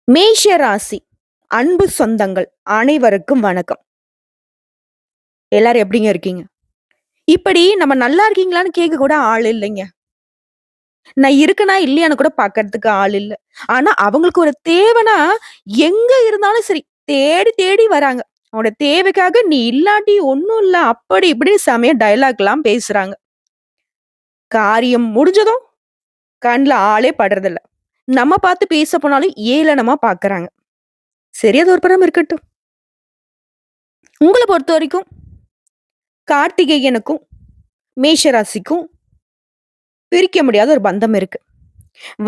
மேஷ ராசி அன்பு சொந்தங்கள் அனைவருக்கும் வணக்கம். எல்லாரும் எப்படிங்க இருக்கீங்க? இப்படி நம்ம நல்லா இருக்கீங்களான்னு கேட்க கூட ஆள் இல்லைங்க. நான் இருக்கனா இல்லையான்னு கூட பார்க்கறதுக்கு ஆள் இல்ல. ஆனா அவங்களுக்கு ஒரு தேவைனா எங்க இருந்தாலும் சரி தேடி தேடி வராங்க. அவனோட தேவைக்காக நீ இல்லாட்டி ஒண்ணும் இல்ல அப்படி இப்படின்னு செமையா டயலாக்லாம் பேசுறாங்க. காரியம் முடிஞ்சதும் கண்ல ஆளே படுறதில்ல. நம்ம பார்த்து பேச போனாலும் ஏளனமா பார்க்கறாங்க. சரி அது ஒரு புறம் இருக்கட்டும். உங்கள பொறுத்தவரைக்கும் கார்த்திகேயனுக்கும் மேஷ ராசிக்கும் பிரிக்க முடியாத ஒரு பந்தம் இருக்கு.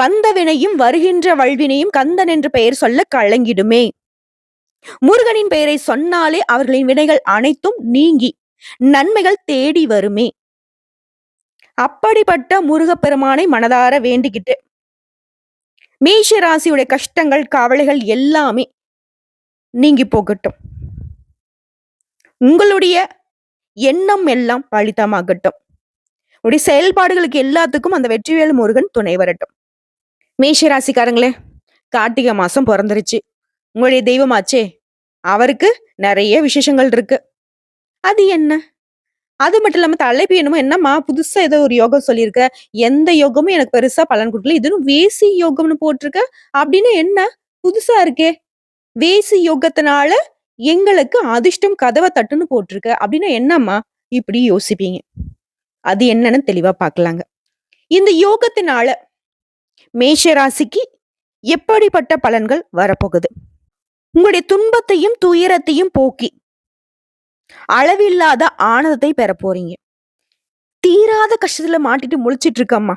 வந்த வினையும் வருகின்ற வல்வினையும் கந்தன் என்று பெயர் சொல்ல கலங்கிடுமே. முருகனின் பெயரை சொன்னாலே அவர்களின் வினைகள் அனைத்தும் நீங்கி நன்மைகள் தேடி வருமே. அப்படிப்பட்ட முருகப்பெருமானை மனதார வேண்டிக்கிட்டு மேஷ ராசியுடைய கஷ்டங்கள் கவலைகள் எல்லாமே நீங்கி போகட்டும். உங்களுடைய எண்ணம் எல்லாம் பலிதமாகட்டும். உடைய செயல்பாடுகளுக்கு எல்லாத்துக்கும் அந்த வெற்றிவேல் முருகன் துணை வரட்டும். மேஷ ராசிக்காரங்களே, கார்த்திகை மாசம் பிறந்துருச்சு. உங்களுடைய தெய்வமாச்சே அவருக்கு நிறைய விசேஷங்கள் இருக்கு. அது என்ன? அது மட்டும் இல்லாம தலைப்பு என்னமோ என்னம்மா புதுசா ஏதோ ஒரு யோகம் சொல்லியிருக்க. எந்த யோகமும் எனக்கு பெருசா பலன் கொடுக்கல. இதுவும் வேசி யோகம்னு போட்டிருக்க. அப்படின்னு என்ன? புதுசா இருக்கே. வேசி யோகத்தினால எங்களுக்கு அதிர்ஷ்டம் கதவை தட்டுன்னு போட்டிருக்க. அப்படின்னா என்னம்மா? இப்படி யோசிப்பீங்க. அது என்னன்னு தெளிவா பார்க்கலாங்க. இந்த யோகத்தினால மேஷ ராசிக்கு எப்படிப்பட்ட பலன்கள் வரப்போகுது? உங்களுடைய துன்பத்தையும் துயரத்தையும் போக்கி அளவில்லாத ஆனந்தத்தை பெற போறீங்க. தீராத கஷ்டத்துல மாட்டிட்டு முழிச்சிட்டு இருக்கம்மா.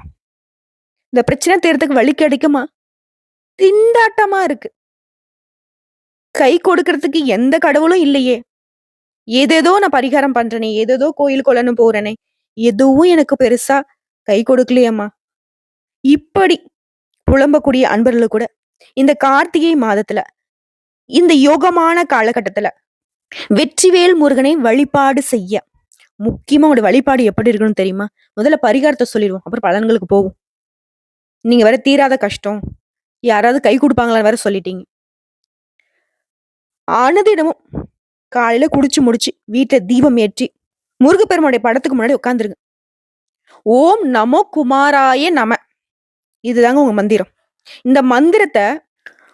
இந்த பிரச்சனை தீர்றதுக்கு வழி கிடைக்குமா? திண்டாட்டமா இருக்கு. கை கொடுக்கறதுக்கு எந்த கடவுளும் இல்லையே. ஏதேதோ நான் பரிகாரம் பண்றேனே, ஏதேதோ கோயில் கொள்ளன்னு போறேனே, எதுவும் எனக்கு பெருசா கை கொடுக்கலையம்மா. இப்படி புலம்பக்கூடிய அன்பர்களுக்கு கூட இந்த கார்த்திகை மாதத்துல இந்த யோகமான காலகட்டத்துல வெற்றிவேல் முருகனை வழிபாடு செய்ய முக்கியமா உங்களோட வழிபாடு எப்படி இருக்கணும்னு தெரியுமா? முதல்ல பரிகாரத்தை சொல்லிடுவோம், அப்புறம் பலன்களுக்கு போகும். நீங்க வேற தீராத கஷ்டம், யாராவது கை கொடுப்பாங்களான்னு வேற சொல்லிட்டீங்க. ஆனதிடமும் காலையில குடிச்சு முடிச்சு வீட்டுல தீபம் ஏற்றி முருகப்பெருமானுடைய படத்துக்கு முன்னாடி உட்காந்துருங்க. ஓம் நமோ குமாராய நம, இதுதாங்க உங்க மந்திரம். இந்த மந்திரத்தை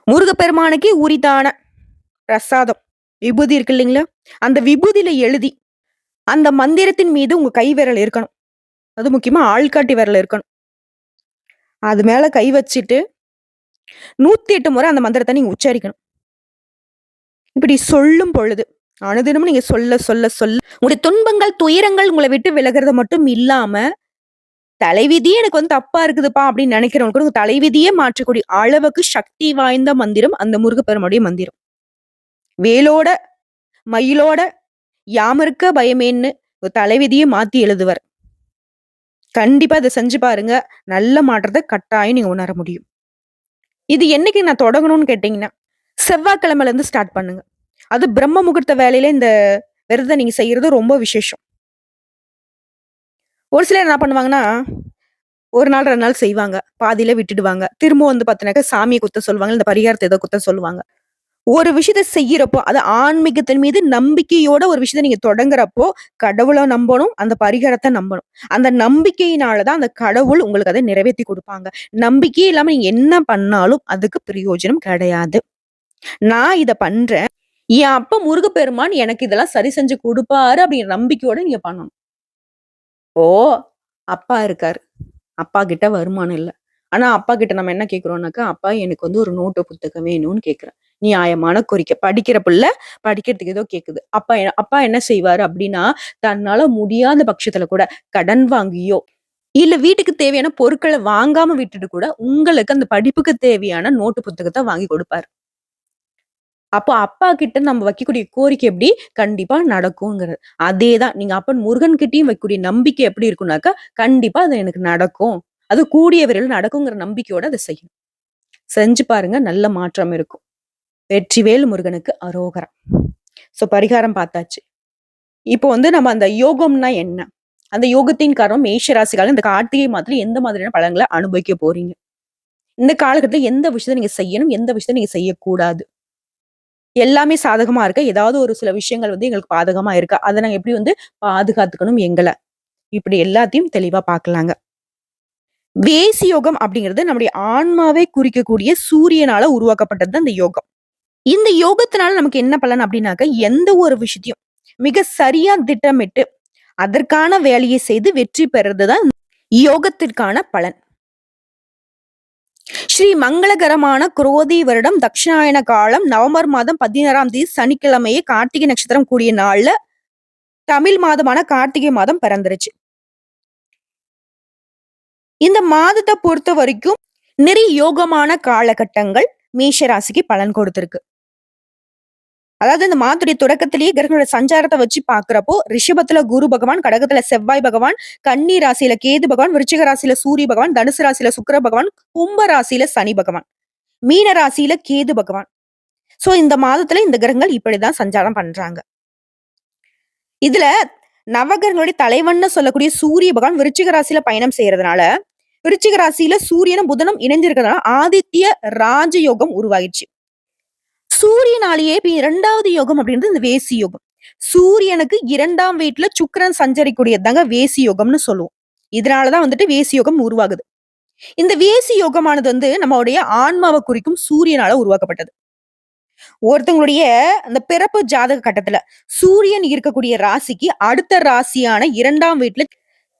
முருகப்பெருமானுக்கே உரித்தான பிரசாதம் விபூதி இருக்கு இல்லைங்களா, அந்த விபூதியில எழுதி அந்த மந்திரத்தின் மீது உங்க கை விரல் இருக்கணும். அது முக்கியமா ஆள்காட்டி விரல் இருக்கணும். அது மேல கை வச்சுட்டு 108 முறை அந்த மந்திரத்தை நீங்க உச்சரிக்கணும். இப்படி சொல்லும் பொழுது அனுதினமும் நீங்க சொல்ல சொல்ல சொல்ல உங்களுடைய துன்பங்கள் துயரங்கள் உங்களை விட்டு விலகிறது மட்டும் இல்லாம தலைவிதியே எனக்கு தப்பா இருக்குதுப்பா அப்படின்னு நினைக்கிறவங்க கூட உங்க தலைவிதியே மாற்றக்கூடிய அளவுக்கு சக்தி வாய்ந்த மந்திரம் அந்த முருகப்பெருமானுடைய மந்திரம். வேலோட மயிலோட யாமருக்க பயமேன்னு ஒரு தலைவிதியை மாத்தி எழுதுவர். கண்டிப்பா இதை செஞ்சு பாருங்க. நல்ல மாற்றத்தை கட்டாயம் நீங்க உணர முடியும். இது என்னைக்கு நான் தொடங்கணும்னு கேட்டீங்கன்னா, செவ்வாய்க்கிழமையில இருந்து ஸ்டார்ட் பண்ணுங்க. அது பிரம்ம முகூர்த்த வேலையில இந்த விரதம் நீங்க செய்யறது ரொம்ப விசேஷம். ஒரு சிலர் என்ன பண்ணுவாங்கன்னா, ஒரு நாள் 2 நாள் செய்வாங்க. பாதியில விட்டுடுவாங்க. திரும்ப வந்து பாத்தீங்கன்னாக்கா சாமியை குத்த சொல்லுவாங்க. இந்த பரிகாரத்தை ஏதோ குத்த சொல்லுவாங்க. ஒரு விஷயத்த செய்யறப்போ, அது ஆன்மீகத்தின் மீது நம்பிக்கையோட ஒரு விஷயத்த நீங்க தொடங்குறப்போ, கடவுள நம்பணும், அந்த பரிகாரத்த நம்பணும். அந்த நம்பிக்கையினால தான் அந்த கடவுள் உங்களுக்கு அத நிறைவேத்தி குடுப்பாங்க. நம்பிக்கையே இல்லாம நீங்க என்ன பண்ணாலும் அதுக்கு பிரயோஜனம் கிடையாது. நான் இத பண்றேன். என் அப்பா முருகப்பெருமான் எனக்கு இதெல்லாம் சரி செஞ்சு குடுப்பாரு அப்படிங்கிற நம்பிக்கையோட நீங்க பண்ணணும். ஓ! அப்பா இருக்காரு. அப்பா கிட்ட வருமானம் இல்ல. ஆனா அப்பா கிட்ட நம்ம என்ன கேட்கிறோம்னாக்கா, அப்பா எனக்கு வந்து ஒரு நோட்டு புத்தகம் வேணும்னு கேட்கிறேன். நியாயமான கோரிக்கை. படிக்கிற புள்ள படிக்கிறதுக்கு ஏதோ கேக்குது. அப்பா என்ன செய்வாரு அப்படின்னா, தன்னால முடியாத பட்சத்துல கூட கடன் வாங்கியோ, இல்ல வீட்டுக்கு தேவையான பொருட்கள வாங்காம விட்டுட்டு கூட உங்களுக்கு அந்த படிப்புக்கு தேவையான நோட்டு புத்தகத்த வாங்கி கொடுப்பாரு. அப்போ அப்பா கிட்ட நம்ம வைக்கக்கூடிய கோரிக்கை எப்படி? கண்டிப்பா நடக்குங்கிறது. அதேதான் நீங்க அப்பன் முருகன் கிட்டயும் வைக்கக்கூடிய நம்பிக்கை எப்படி இருக்கும்னாக்கா, கண்டிப்பா அது எனக்கு நடக்கும். அது கூடிய விரைவில் நடக்குங்கிற நம்பிக்கையோட அத செய்யணும். செஞ்சு பாருங்க, நல்ல மாற்றம் இருக்கும். வெற்றிவேல் முருகனுக்கு அரோகரா. பரிகாரம் பார்த்தாச்சு. இப்போ வந்து நம்ம அந்த யோகம்னா என்ன? அந்த யோகத்தின் காரணம் மேஷ ராசிக்காரங்க இந்த கார்த்திகை மாதத்துல எந்த மாதிரியான பலன்கள அனுபவிக்க போறீங்க? இந்த காலகட்டத்துல எந்த விஷயத்த நீங்க செய்யணும், எந்த விஷயத்த நீங்க செய்யக்கூடாது. எல்லாமே சாதகமா இருக்கா? ஏதாவது ஒரு சில விஷயங்கள் வந்து எங்களுக்கு பாதகமா இருக்கா? அத நாங்க எப்படி வந்து பாதுகாத்துக்கணும் எங்கள? இப்படி எல்லாத்தையும் தெளிவா பார்க்கலாங்க. வேசி யோகம் அப்படிங்கிறது நம்முடைய ஆன்மாவை குறிக்கக்கூடிய சூரியனால உருவாக்கப்பட்டது தான் இந்த யோகம். இந்த யோகத்தினால நமக்கு என்ன பலன் அப்படின்னாக்க, எந்த ஒரு விஷயத்தையும் மிக சரியா திட்டமிட்டு, அதற்கான வேலையை செய்து வெற்றி பெறது தான் யோகத்திற்கான பலன். ஸ்ரீ மங்களகரமான குரோதி வருடம் தக்ஷாயன காலம் நவம்பர் மாதம் 16ஆம் தேதி சனிக்கிழமையே கார்த்திகை நட்சத்திரம் கூடிய நாள்ல தமிழ் மாதமான கார்த்திகை மாதம் பிறந்துருச்சு. இந்த மாதத்த பொறுத்த வரைக்கும் நிறைய யோகமான காலகட்டங்கள் மேஷ ராசிக்கு பலன் கொடுத்திருக்கு. அதாவது இந்த மாதத்துடைய தொடக்கத்திலேயே கிரகங்களோட சஞ்சாரத்த வச்சு பார்க்கிறப்போ, ரிஷபத்துல குரு பகவான், கடகத்துல செவ்வாய் பகவான், கன்னி ராசியில கேது பகவான், விருச்சிக ராசியில சூரிய பகவான், தனுசு ராசியில சுக்கிர பகவான், கும்ப ராசியில சனி பகவான், மீன ராசியில கேது பகவான். சோ இந்த மாதத்துல இந்த கிரகங்கள் இப்படிதான் சஞ்சாரம் பண்றாங்க. இதுல நவகிரகங்களுடைய தலைவன்னு சொல்லக்கூடிய சூரிய பகவான் விருச்சிக ராசியில பயணம் செய்யறதுனால, விருச்சிக ராசியில சூரியனும் புதனும் இணைஞ்சிருக்கிறதுனால ஆதித்ய ராஜயோகம் உருவாகிடுச்சு. சூரியனாலேயே இப்ப 2வது யோகம் அப்படின்றது இந்த வேசி யோகம். சூரியனுக்கு 2ஆம் வீட்ல சுக்கிரன் சஞ்சரிக்கூடியதுதாங்க வேசி யோகம்னு சொல்லுவோம். இதனாலதான் வந்துட்டு வேசி யோகம் உருவாகுது. இந்த வேசி யோகமானது வந்து நம்மளுடைய ஆன்மாவை குறிக்கும் சூரியனால உருவாக்கப்பட்டது. ஒருத்தவங்களுடைய அந்த பிறப்பு ஜாதக கட்டத்துல சூரியன் இருக்கக்கூடிய ராசிக்கு அடுத்த ராசியான 2ஆம் வீட்ல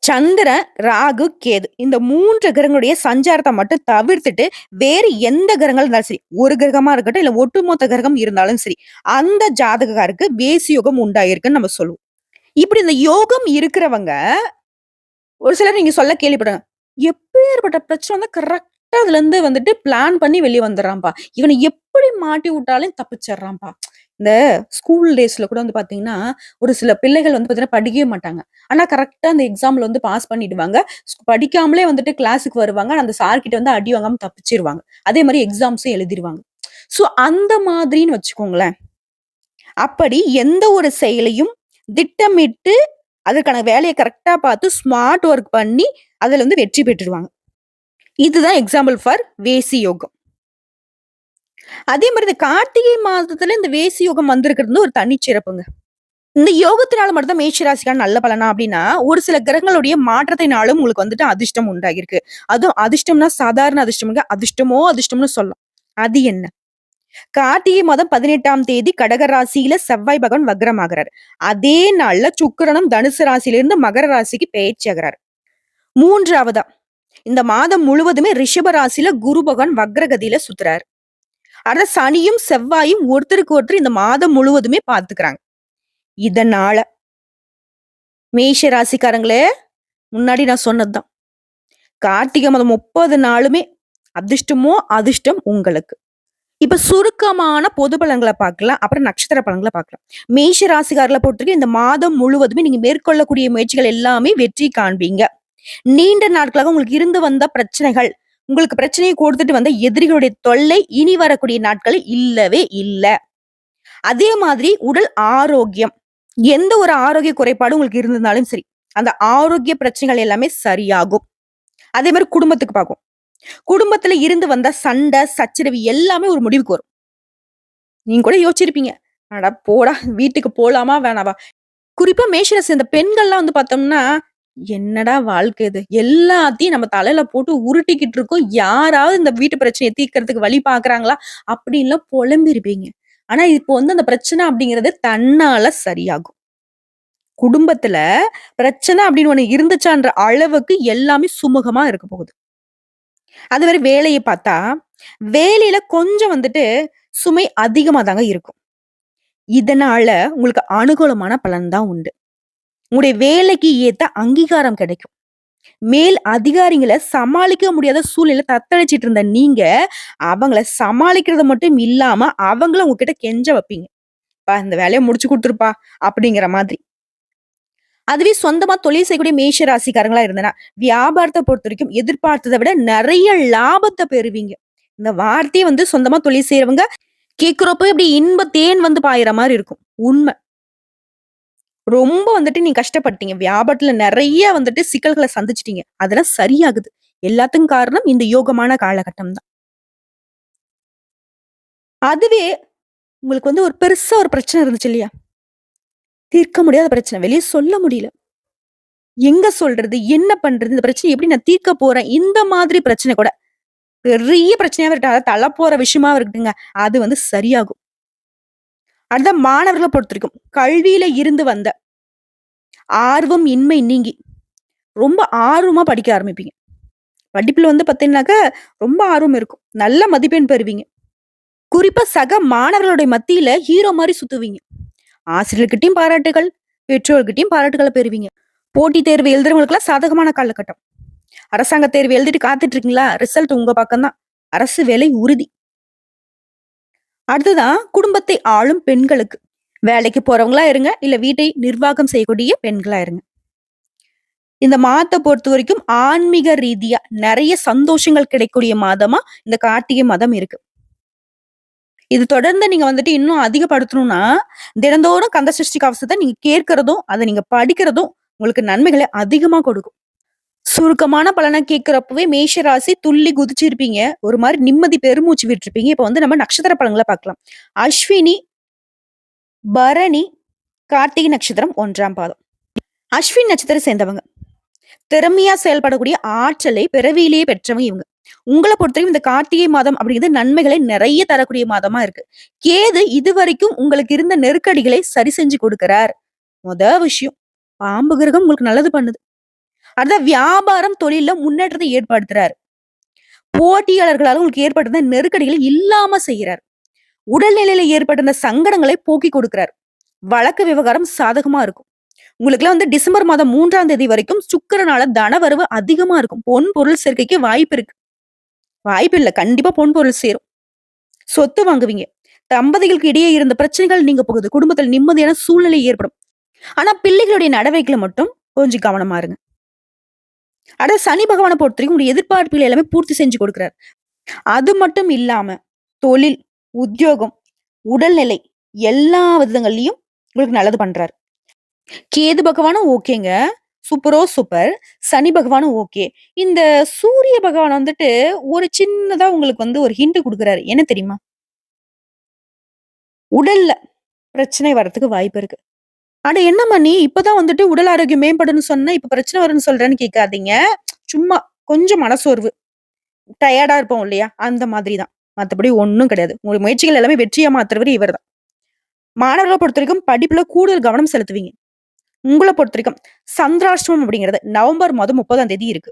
சந்திரன், ராகு, கேது இந்த 3 கிரகங்களுடைய சஞ்சாரத்த மட்டும் தவிர்த்துட்டு, வேறு எந்த கிரகங்கள் இருந்தாலும் சரி, ஒரு கிரகமா இருக்கட்டும், இல்ல ஒட்டுமொத்த கிரகம் இருந்தாலும் சரி, அந்த ஜாதகக்காருக்கு வேசி யோகம் உண்டாயிருக்குன்னு நம்ம சொல்லுவோம். இப்படி இந்த யோகம் இருக்கிறவங்க, ஒரு சிலர் நீங்க சொல்ல கேள்விப்படுங்க. எப்பேர்ப்பட்ட பிரச்சனை வந்தா கரெக்ட்டா அதுலருந்து வந்துட்டு பிளான் பண்ணி வெளிய வந்துர்றான்ப்பா. இவன எப்படி மாட்டி விட்டாலும் தப்பிச்சர்றான்ப்பா. இந்த ஸ்கூல் டேஸ்ல கூட வந்து பாத்தீங்கன்னா, ஒரு சில பிள்ளைகள் வந்து பாத்தீங்கன்னா படிக்கவே மாட்டாங்க. ஆனா கரெக்ட்டா அந்த எக்ஸாம்ல வந்து பாஸ் பண்ணிடுவாங்க. படிக்காமலே வந்துட்டு கிளாஸ்க்கு வருவாங்க. ஆனா அந்த சார் கிட்ட வந்து அடி வாங்காம தப்பிச்சிருவாங்க. அதே மாரி எக்ஸாம்ஸும் எழுதிருவாங்க. சோ அந்த மாதிரின்னு வச்சுக்கோங்களேன். அப்படி எந்த ஒரு செயலையும் திட்டமிட்டு, அதற்கான வேலைய கரெக்ட்டா பார்த்து ஸ்மார்ட் ஒர்க் பண்ணி, அதுல வந்து வெற்றி பெற்றுருவாங்க. இதுதான் எக்ஸாம்பிள் ஃபார் வேசி யோகம். அதே மாரி இந்த கார்த்திகை மாதத்துல இந்த வேசி யோகம் வந்திருக்கிறது வந்து ஒரு தனிச்சிறப்புங்க. இந்த யோகத்தினால மட்டும் தான் மேஷ ராசிக்கான நல்ல பலனா அப்டின்னா, ஒரு சில கிரகங்களுடைய மாற்றத்தினாலும் உங்களுக்கு வந்துட்டு அதிர்ஷ்டம் உண்டாகியிருக்கு. அதுவும் அதிர்ஷ்டம்னா சாதாரண அதிர்ஷ்டம்ங்க. அதிர்ஷ்டமோ அதிர்ஷ்டம்னு சொல்லலாம். அது என்ன? கார்த்திகை மாதம் 18ஆம் தேதி கடக ராசியில செவ்வாய் பகவான் வக்ரமாகுறாரு. அதே நாள்ல சுக்கிரனும் தனுசு ராசியிலிருந்து மகர ராசிக்கு பெயர்ச்சியாகுறாரு. 3வதா இந்த மாதம் முழுவதுமே ரிஷப ராசியில குரு பகவான் வக்ரகதியில சுத்துறாரு. ஆனா சனியும் செவ்வாயும் ஒருத்தருக்கு ஒருத்தர் இந்த மாதம் முழுவதுமே பார்த்துக்கிறாங்க. இதனால மேஷ ராசிக்காரங்களே, முன்னாடி நான் சொன்னதுதான். கார்த்திகை மாதம் 30 நாளுமே அதிர்ஷ்டமோ அதிர்ஷ்டம் உங்களுக்கு. இப்ப சுருக்கமான பொது பலன்கள பார்க்கலாம். அப்புறம் நட்சத்திர பலன்கள பார்க்கலாம். மேஷ ராசிக்காரர்கள பொறுத்தவரைக்கும் இந்த மாதம் முழுவதுமே நீங்க மேற்கொள்ளக்கூடிய முயற்சிகள் எல்லாமே வெற்றி காண்பீங்க. நீண்ட நாட்களாக உங்களுக்கு இருந்து வந்த பிரச்சனைகள், உங்களுக்கு பிரச்சனையை கொடுத்துட்டு வந்த எதிரிகளுடைய தொல்லை இனி வரக்கூடிய நாட்களில் இல்லவே இல்ல. அதே மாதிரி உடல் ஆரோக்கியம். எந்த ஒரு ஆரோக்கிய குறைபாடு உங்களுக்கு இருந்திருந்தாலும் சரி, அந்த ஆரோக்கிய பிரச்சனைகள் எல்லாமே சரியாகும். அதே மாரி குடும்பத்துக்கு பார்க்கும். குடும்பத்துல இருந்து வந்த சண்டை, சச்சரவு எல்லாமே ஒரு முடிவுக்கு வரும். நீங்க கூட யோசிச்சிருப்பீங்க. அட போடா! வீட்டுக்கு போலாமா? வேணாவா? குறிப்பா மேஷராசி அந்த பெண்கள்லாம் வந்து பார்த்தோம்னா, என்னடா வாழ்க்கை இது? எல்லாத்தையும் நம்ம தலையில போட்டு உருட்டிக்கிட்டு இருக்கோம். யாராவது இந்த வீட்டு பிரச்சனைய தீர்க்கறதுக்கு வழி பார்க்குறாங்களா? அப்படின்லாம் புலம்பிருப்பீங்க. ஆனா இப்போ வந்து அந்த பிரச்சனை அப்படிங்கிறது தன்னால சரியாகும். குடும்பத்துல பிரச்சனை அப்படின்னு ஒண்ணு இருந்துச்சான்ற அளவுக்கு எல்லாமே சுமூகமா இருக்க போகுது. அது மாரி வேலைய பார்த்தா, வேலையில கொஞ்சம் வந்துட்டு சுமை அதிகமா தாங்க இருக்கும். இதனால உங்களுக்கு அனுகூலமான பலன் தான் உண்டு. உங்களுடைய வேலைக்கு ஏத்த அங்கீகாரம் கிடைக்கும். மேல் அதிகாரிங்கள சமாளிக்க முடியாத சூழ்நிலையில தத்தளிச்சிட்டு இருந்த நீங்க, அவங்கள சமாளிக்கிறது மட்டும் இல்லாம, அவங்கள உங்ககிட்ட கெஞ்ச வைப்பீங்க. "ப்பா இந்த வேலைய முடிச்சு குடுத்துருப்பா" அப்படிங்கிற மாதிரி. அதுவே சொந்தமா தொழில் செய்யக்கூடிய மேஷ ராசிக்காரங்களா இருந்தனா, வியாபாரத்த பொறுத்தவரைக்கும் எதிர்பார்த்தத விட நெறைய லாபத்த பெறுவீங்க. இந்த வார்த்தைய வந்து சொந்தமா தொழில் செய்றவங்க கேட்கிறப்போ இப்படி இன்ப தேன் வந்து பாயிற மாரி இருக்கும். உண்ம. ரொம்ப வந்துட்டு நீங்க கஷ்டப்பட்டீங்க. வியாபாரத்துல நெறைய வந்துட்டு சிக்கல்கள சந்திச்சுட்டீங்க. அதெல்லாம் சரியாகுது. எல்லாத்துக்கும் காரணம் இந்த யோகமான காலகட்டம் தான். அதுவே உங்களுக்கு வந்து ஒரு பெருசா ஒரு பிரச்சனை இருந்துச்சு இல்லையா? தீர்க்க முடியாத பிரச்சனை. வெளிய சொல்ல முடியல. எங்க சொல்றது? என்ன பண்றது? இந்த பிரச்சனைய எப்படி நான் தீர்க்க போறேன்? இந்த மாதிரி பிரச்சனை கூட பெரிய பிரச்சனையாவே இருக்கட்டும். அதாவது தல போற விஷயமாவும் இருக்கட்டுங்க. அது வந்து சரியாகும். அடுத்தது மாணவர்கள பொறுத்தவரைக்கும், கல்வியில இருந்து வந்த ஆர்வம் இன்மை நீங்கி, ரொம்ப ஆர்வமா படிக்க ஆரம்பிப்பீங்க. படிப்புல வந்து பார்த்தீங்கன்னாக்க, ரொம்ப ஆர்வம் இருக்கும். நல்ல மதிப்பெண் பெறுவீங்க. குறிப்பா சக மாணவர்களுடைய மத்தியில ஹீரோ மாரி சுத்துவீங்க. ஆசிரியர்கிட்டயும் பாராட்டுகள், பெற்றோர்கிட்டயும் பாராட்டுகள பெறுவீங்க. போட்டித் தேர்வு எழுதுறவங்களுக்கெல்லாம் சாதகமான காலகட்டம். அரசாங்க தேர்வு எழுதிட்டு காத்துட்டு இருக்கீங்களா? ரிசல்ட் உங்க பக்கம் தான். அரசு வேலை உறுதி. அடுத்ததான் குடும்பத்தை ஆளும் பெண்களுக்கு. வேலைக்கு போறவங்களா இருங்க, இல்ல வீட்டை நிர்வாகம் செய்யக்கூடிய பெண்களா இருங்க. இந்த மாதத்த பொறுத்தவரைக்கும் ஆன்மீக ரீதியா நெறைய சந்தோஷங்கள் கிடைக்கக்கூடிய மாதமா இந்த கார்த்திகை மாதம் இருக்கு. இது தொடர்ந்து நீங்க வந்துட்டு இன்னும் அதிகப்படுத்தணும்னா, தினந்தோறும் கந்த சஷ்டி கவசத்த நீங்க கேட்கிறதும், அத நீங்க படிக்கிறதும் உங்களுக்கு நன்மைகள அதிகமா கொடுக்கும். சுருக்கமான பலன கேட்கிறப்பவே மேஷ ராசி துள்ளி குதிச்சிருப்பீங்க. ஒரு மாரி நிம்மதி பெருமூச்சு விட்டுருப்பீங்க. இப்ப வந்து நம்ம நட்சத்திர பலன்கள பார்க்கலாம். அஸ்வினி, பரணி, கார்த்திகை நட்சத்திரம் 1ஆம் பாதம். அஸ்வினி நட்சத்திரம் சேர்ந்தவங்க. திறமையா செயல்படக்கூடிய ஆற்றலை பிறவியிலேயே பெற்றவங்க இவங்க. உங்கள பொறுத்தவரைக்கும் இந்த கார்த்திகை மாதம் அப்படிங்கிறது நன்மைகளை நிறைய தரக்கூடிய மாதமா இருக்கு. கேது இதுவரைக்கும் உங்களுக்கு இருந்த நெருக்கடிகளை சரி செஞ்சு கொடுக்கிறார். மொத விஷயம். பாம்பு கிரகம் உங்களுக்கு நல்லது பண்ணுது. அடுத்த வியாபாரம், தொழில்ல முன்னேற்றத்தை ஏற்படுத்துறாரு. போட்டியாளர்களால உங்களுக்கு ஏற்பட்டிருந்த நெருக்கடிகளை இல்லாம செய்யறார். உடல்நிலையில ஏற்பட்டிருந்த சங்கடங்களை போக்கி கொடுக்கிறார். வழக்கு விவகாரம் சாதகமா இருக்கும். உங்களுக்குலாம் வந்து டிசம்பர் மாதம் 3ஆம் தேதி வரைக்கும் சுக்கிரனால தனவரவு அதிகமா இருக்கும். பொன் பொருள் சேர்க்கைக்கு வாய்ப்பு இருக்கு. வாய்ப்பு இல்ல. கண்டிப்பா பொன் பொருள் சேரும். சொத்து வாங்குவீங்க. தம்பதிகளுக்கு இடையே இருந்த பிரச்சனைகள் நீங்க போகுது. குடும்பத்தில் நிம்மதியான சூழ்நிலை ஏற்படும். ஆனா பிள்ளைகளுடைய நடவடிக்கையில மட்டும் கொஞ்சம் கவனமா இருங்க. அடுத்து சனி பகவான பொறுத்தவரைக்கும் உங்களுடைய எதிர்பார்ப்புகள் எல்லாமே பூர்த்தி செஞ்சு கொடுக்கிறார். அது மட்டும் இல்லாம தொழில், உத்தியோகம், உடல்நிலை எல்லா விதங்கள்லயும் உங்களுக்கு நல்லது பண்றாரு. கேது பகவானும் ஓகேங்க. சூப்பரோ சூப்பர். சனி பகவானும் ஓகே. இந்த சூரிய பகவான் வந்துட்டு ஒரு சின்னதா உங்களுக்கு வந்து ஒரு ஹிண்ட் குடுக்குறாரு. என்ன தெரியுமா? உடல்ல பிரச்சனை வரதுக்கு வாய்ப்பு இருக்கு. அட என்னம்மா நீ இப்பதான் வந்துட்டு உடல் ஆரோக்கியம் மேம்படும்னு சொன்ன, இப்ப பிரச்சனை வரும்னு சொல்றேன்னு கேட்காதீங்க. சும்மா கொஞ்சம் மனசோர்வு. டயர்டா இருப்போம் இல்லையா? அந்த மாதிரி தான். மத்தபடி ஒண்ணும் கிடையாது. உங்க முயற்சிகள் எல்லாமே வெற்றியா மாத்துறவரு இவர்தான். மாணவர்கள பொறுத்தவரைக்கும் படிப்புல கூடுதல் கவனம் செலுத்துவீங்க. உங்கள பொறுத்தவரைக்கும் சந்திராஷ்டமம் அப்படிங்கிறது நவம்பர் மாதம் 30ஆம் தேதி இருக்கு.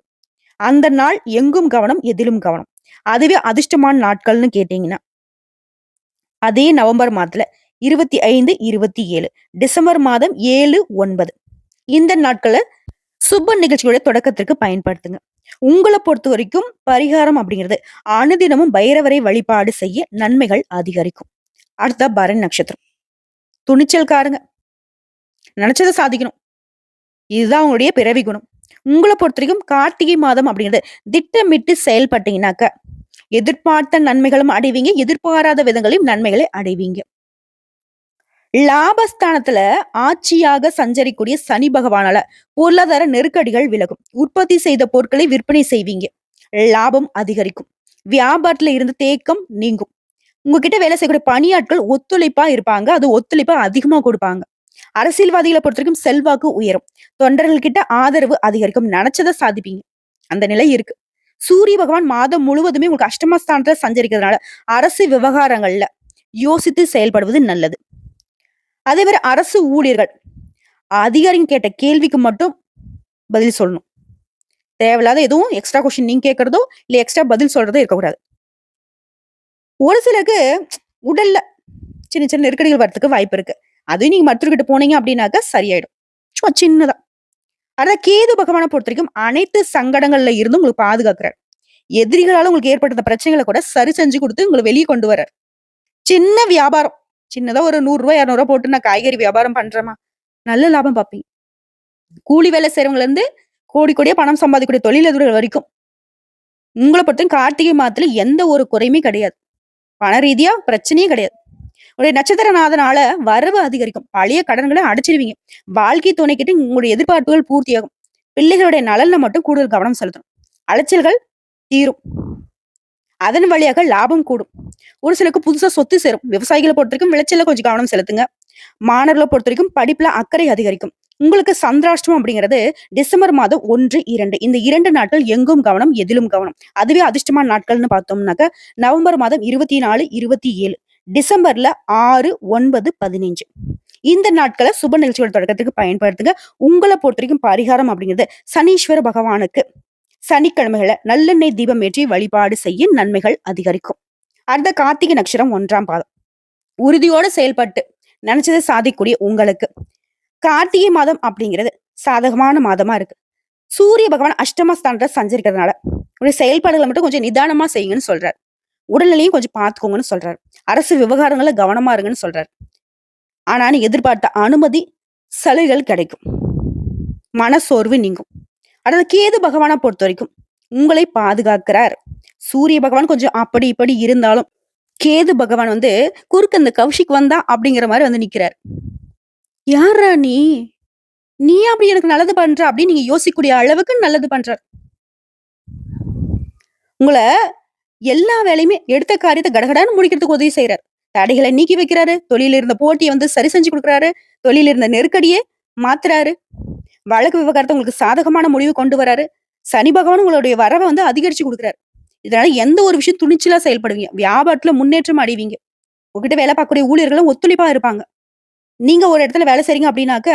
அந்த நாள் எங்கும் கவனம், எதிலும் கவனம். அதுவே அதிர்ஷ்டமான நாட்கள்னு கேட்டீங்கன்னா, அதே நவம்பர் மாதத்துல 25, 27, டிசம்பர் மாதம் 7, 9 இந்த நாட்கள சுப நிகழ்ச்சியோட தொடக்கத்திற்கு பயன்படுத்துங்க. உங்கள பொறுத்தவரைக்கும் பரிகாரம் அப்படிங்கிறது அனுதினமும் பைரவரை வழிபாடு செய்ய நன்மைகள் அதிகரிக்கும். அடுத்த பரணி நட்சத்திரம். துணிச்சல்காரங்க. நினைச்சத சாதிக்கணும். இதுதான் உங்களுடைய பிறவி குணம். உங்கள பொறுத்தவரைக்கும் கார்த்திகை மாதம் அப்படிங்கிறது திட்டமிட்டு செயல்பட்டீங்கன்னாக்க, எதிர்பார்த்த நன்மைகளும் அடைவீங்க. எதிர்பாராத விதங்களையும் நன்மைகளை அடைவீங்க. லாபஸ்தானத்துல ஆட்சியாக சஞ்சரிக்கூடிய சனி பகவானால பொருளாதார நெருக்கடிகள் விலகும். உற்பத்தி செய்த பொருட்களை விற்பனை செய்வீங்க. லாபம் அதிகரிக்கும். வியாபாரத்துல இருந்த தேக்கம் நீங்கும். உங்ககிட்ட வேலை செய்யக்கூடிய பணியாட்கள் ஒத்துழைப்பா இருப்பாங்க. அது ஒத்துழைப்பா அதிகமா கொடுப்பாங்க. அரசியல்வாதிகளை பொறுத்தவரைக்கும் செல்வாக்கு உயரும். தொண்டர்கள் கிட்ட ஆதரவு அதிகரிக்கும். நினைச்சதை சாதிப்பீங்க. அந்த நிலை இருக்கு. சூரிய பகவான் மாதம் முழுவதுமே உங்களுக்கு அஷ்டமஸ்தானத்துல சஞ்சரிக்கிறதுனால அரசு விவகாரங்கள்ல யோசித்து செயல்படுவது நல்லது. அதே மாதிரி அரசு ஊழியர்கள் அதிகாரிங்க கேட்ட கேள்விக்கு மட்டும் பதில் சொல்லணும். தேவையில்லாத எதுவும் எக்ஸ்ட்ரா கொஸ்டின் நீங்க கேட்கறதோ இல்ல எக்ஸ்ட்ரா பதில் சொல்றதோ இருக்கக்கூடாது. ஒரு சிலருக்கு உடல்ல சின்ன சின்ன நெருக்கடிகள் வரதுக்கு வாய்ப்பு இருக்கு. அதையும் நீங்க மருத்துவர்கிட்ட போனீங்க அப்படின்னாக்கா சரியாயிடும். சும்மா சின்னதா. ஆனா கேது பகவானை பொறுத்தவரைக்கும் அனைத்து சங்கடங்கள்ல இருந்தும் உங்களுக்கு பாதுகாக்கிறார். எதிரிகளால உங்களுக்கு ஏற்பட்ட பிரச்சனைகளை கூட சரி செஞ்சு கொடுத்து உங்களை வெளியே கொண்டு வர்றார். சின்ன வியாபாரம். சின்னதா ஒரு ரூ. 100 200 போட்டு நான் காய்கறி வியாபாரம் பண்றேமா, நல்ல லாபம் பார்ப்பீங்க. கூலி வேலை செய்றவங்கல இருந்து கோடி கோடியா பணம் சம்பாதிக்கக்கூடிய தொழிலதிபர்கள் வரைக்கும் உங்கள பொறுத்தவரைக்கும் கார்த்திகை மாதத்துல எந்த ஒரு குறையுமே கிடையாது. பண ரீதியா பிரச்சனையே கிடையாது. உங்களுடைய நட்சத்திரநாதனால வரவு அதிகரிக்கும். பழைய கடன்களை அடைச்சிருவீங்க. வாழ்க்கை துணைக்கிட்ட உங்களுடைய எதிர்பார்ப்புகள் பூர்த்தியாகும். பிள்ளைகளுடைய நலன்ல மட்டும் கூடுதல் கவனம் செலுத்தணும். அலைச்சல்கள் தீரும். அதன் வழியாக லாபம் கூடும். ஒரு சிலருக்கு புதுசா சொத்து சேரும். விவசாயிகள பொறுத்தவரைக்கும் விளைச்சல்ல கொஞ்சம் கவனம் செலுத்துங்க. மாணவர்கள பொறுத்தவரைக்கும் படிப்புல அக்கறை அதிகரிக்கும். உங்களுக்கு சந்திராஷ்டமம் அப்படிங்கிறது டிசம்பர் மாதம் 1, 2 இந்த 2 நாட்கள் எங்கும் கவனம், எதிலும் கவனம். அதுவே அதிர்ஷ்டமான நாட்கள்னு பார்த்தோம்னாக்க, நவம்பர் மாதம் 24, 27, டிசம்பர்ல 6, 9, 15 இந்த நாட்கள சுப நிகழ்ச்சிகள் தொடக்கத்துக்கு பயன்படுத்துங்க. உங்கள பொறுத்தவரைக்கும் பரிகாரம் அப்படிங்கிறது சனீஸ்வர பகவானுக்கு சனிக்கிழமைகள்ல நல்லெண்ணெய் தீபம் ஏற்றி வழிபாடு செய்ய நன்மைகள் அதிகரிக்கும். அடுத்த கார்த்திகை நட்சத்திரம் 1ஆம் பாதம். உறுதியோட செயல்பட்டு நினைச்சதை சாதிக்கக்கூடிய உங்களுக்கு கார்த்திகை மாதம் அப்படிங்கிறது சாதகமான மாதமா இருக்கு. சூரிய பகவான் அஷ்டமஸ்தானத்துல சஞ்சரிக்கிறதுனால உடைய செயல்பாடுகளை மட்டும் கொஞ்சம் நிதானமா செய்யுங்கன்னு சொல்றாரு. உடல்நிலையும் கொஞ்சம் பார்த்துக்கோங்கன்னு சொல்றாரு. அரசு விவகாரங்கள கவனமா இருங்கன்னு சொல்றாரு. ஆனா நீ எதிர்பார்த்த அனுமதி சலுகைகள் கிடைக்கும். மனசோர்வு நீங்கும். அதாவது கேது பகவானை பொறுத்த வரைக்கும் உங்களை பாதுகாக்கிறார். சூரிய பகவான் கொஞ்சம் அப்படி இப்படி இருந்தாலும் கேது பகவான் வந்து குறுக்க இந்த கௌஷிக் வந்தா அப்படிங்கிற மாதிரி வந்து நிக்கிறார். யாரா நீ? நீ அப்படி எனக்கு நல்லது பண்ற அப்படின்னு நீங்க யோசிக்கக்கூடிய அளவுக்கு நல்லது பண்றார். உங்கள எல்லா வேலையுமே எடுத்த காரியத்தை கடகடான்னு முடிக்கிறதுக்கு உதவி செய்யறாரு. தடைகளை நீக்கி வைக்கிறாரு. தொழில இருந்த போட்டியை வந்து சரி செஞ்சு கொடுக்குறாரு. தொழில இருந்த நெருக்கடியே மாத்துறாரு. வழக்கு விவகாரத்தை உங்களுக்கு சாதகமான முடிவு கொண்டு வராரு. சனி பகவான் உங்களுடைய வரவை வந்து அதிகரிச்சு கொடுக்குறாரு. இதனால எந்த ஒரு விஷயம் துணிச்சலா செயல்படுவீங்க. வியாபாரத்துல முன்னேற்றம் அடைவீங்க. உங்ககிட்ட வேலை பார்க்கக்கூடிய ஊழியர்களும் ஒத்துழைப்பா இருப்பாங்க. நீங்க ஒரு இடத்துல வேலை செய்றீங்க அப்படின்னாக்க,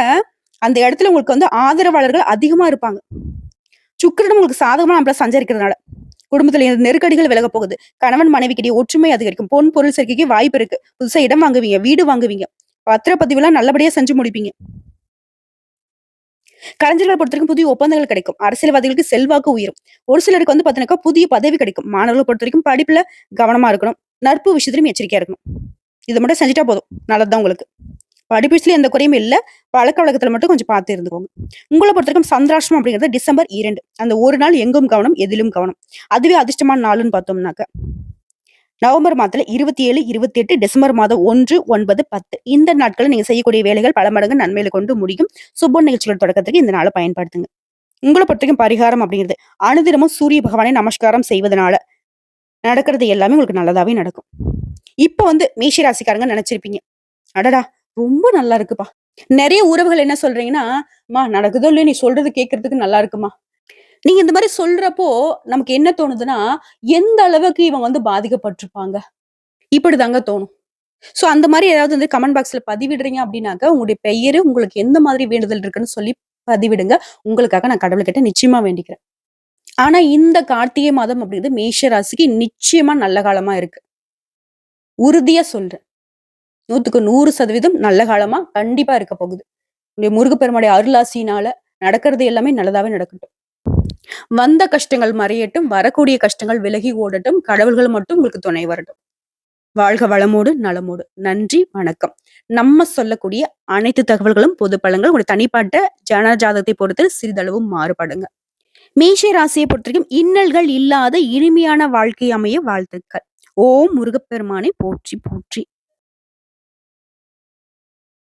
அந்த இடத்துல உங்களுக்கு வந்து ஆதரவாளர்கள் அதிகமா இருப்பாங்க. சுக்கிரனும் உங்களுக்கு சாதகமா நம்மள சஞ்சரிக்கிறதுனால, குடும்பத்துல இருந்த நெருக்கடிகள் விலகப் போகுது. கணவன் மனைவிக்கிடையே ஒற்றுமை அதிகரிக்கும். பொன் பொருள் சேர்க்கைக்கு வாய்ப்பு இருக்கு. புதுசா இடம் வாங்குவீங்க, வீடு வாங்குவீங்க. பத்திரப்பதிவுலாம் நல்லபடியா செஞ்சு முடிப்பீங்க. கலைஞர்களை பொறுத்தவரைக்கும் புதிய ஒப்பந்தங்கள் கிடைக்கும். அரசியல்வாதிகளுக்கு செல்வாக்கு உயரும். ஒரு சிலருக்கு வந்து பாத்தீங்கன்னாக்கா புதிய பதவி கிடைக்கும். மாணவர்களை பொறுத்தவரைக்கும் படிப்புல கவனமா இருக்கணும். நட்பு விஷயத்திலும் எச்சரிக்கையா இருக்கணும். இதை மட்டும் செஞ்சுட்டா போதும். நல்லதுதான் உங்களுக்கு. படிப்பு விஷயத்துல எந்த குறையும் இல்ல. பழக்க வழக்கத்துல மட்டும் கொஞ்சம் பார்த்து இருந்துக்கோங்க. உங்களை பொறுத்தவரைக்கும் சந்திராஷ்டமம் அப்படிங்கிறது டிசம்பர் 2. அந்த ஒரு நாள் எங்கும் கவனம், எதிலும் கவனம். அதுவே அதிர்ஷ்டமான நாளுன்னு பார்த்தோம்னாக்க நவம்பர் மாதத்துல 27, 28, டிசம்பர் மாதம் 1, 9, 10 இந்த நாட்கள் நீங்க செய்யக்கூடிய வேலைகள் பல மடங்கு நன்மையில கொண்டு முடியும். சுப நிகழ்ச்சிகள் தொடக்கத்துக்கு இந்த நாளை பயன்படுத்துங்க. உங்களை பொறுத்தவரைக்கும் பரிகாரம் அப்படிங்கிறது அனுதினமும் சூரிய பகவானை நமஸ்காரம் செய்வதனால நடக்கிறது எல்லாமே உங்களுக்கு நல்லதாவே நடக்கும். இப்ப வந்து மேஷ ராசிக்காரங்க நினைச்சிருப்பீங்க, அடடா ரொம்ப நல்லா இருக்குப்பா. நிறைய உறவுகள் என்ன சொல்றீங்கன்னா, மா நடக்குதோ இல்லையோ நீ சொல்றது கேட்கறதுக்கு நல்லா இருக்குமா. நீங்க இந்த மாதிரி சொல்றப்போ நமக்கு என்ன தோணுதுன்னா, எந்த அளவுக்கு இவன் வந்து பாதிக்கப்பட்டிருப்பாங்க இப்படிதாங்க தோணும். சோ அந்த மாதிரி ஏதாவது வந்து கமெண்ட் பாக்ஸ்ல பதிவிடுறீங்க அப்படின்னாக்க, உங்களுடைய பெயரு உங்களுக்கு எந்த மாதிரி வேண்டுதல் இருக்குன்னு சொல்லி பதிவிடுங்க. உங்களுக்காக நான் கடவுள்கிட்ட நிச்சயமா வேண்டிக்கிறேன். ஆனா இந்த கார்த்திகை மாதம் அப்படிங்கிறது மேஷ ராசிக்கு நிச்சயமா நல்ல காலமா இருக்கு. உறுதியா சொல்றேன். 100க்கு 100% நல்ல காலமா கண்டிப்பா இருக்க போகுது. உங்களுடைய முருகப்பெருமானுடைய அருளாசினால நடக்கிறது எல்லாமே நல்லதாவே நடக்கட்டும். வந்த கஷ்டங்கள் மறையட்டும். வரக்கூடிய கஷ்டங்கள் விலகி ஓடட்டும். கடவுள்கள் மட்டும் உங்களுக்கு துணை வரட்டும். வாழ்க வளமோடு நலமோடு. நன்றி, வணக்கம். நம்ம சொல்லக்கூடிய அனைத்து தகவல்களும் பொது பலன்கள் உங்களுடைய தனிப்பட்ட ஜனஜாதகத்தை பொறுத்து சிறிதளவும் மாறுபடுங்க. மேஷ ராசியை பொறுத்தவரைக்கும் இன்னல்கள் இல்லாத இனிமையான வாழ்க்கை அமைய வாழ்த்துக்கள். ஓம் முருகப்பெருமானை போற்றி போற்றி.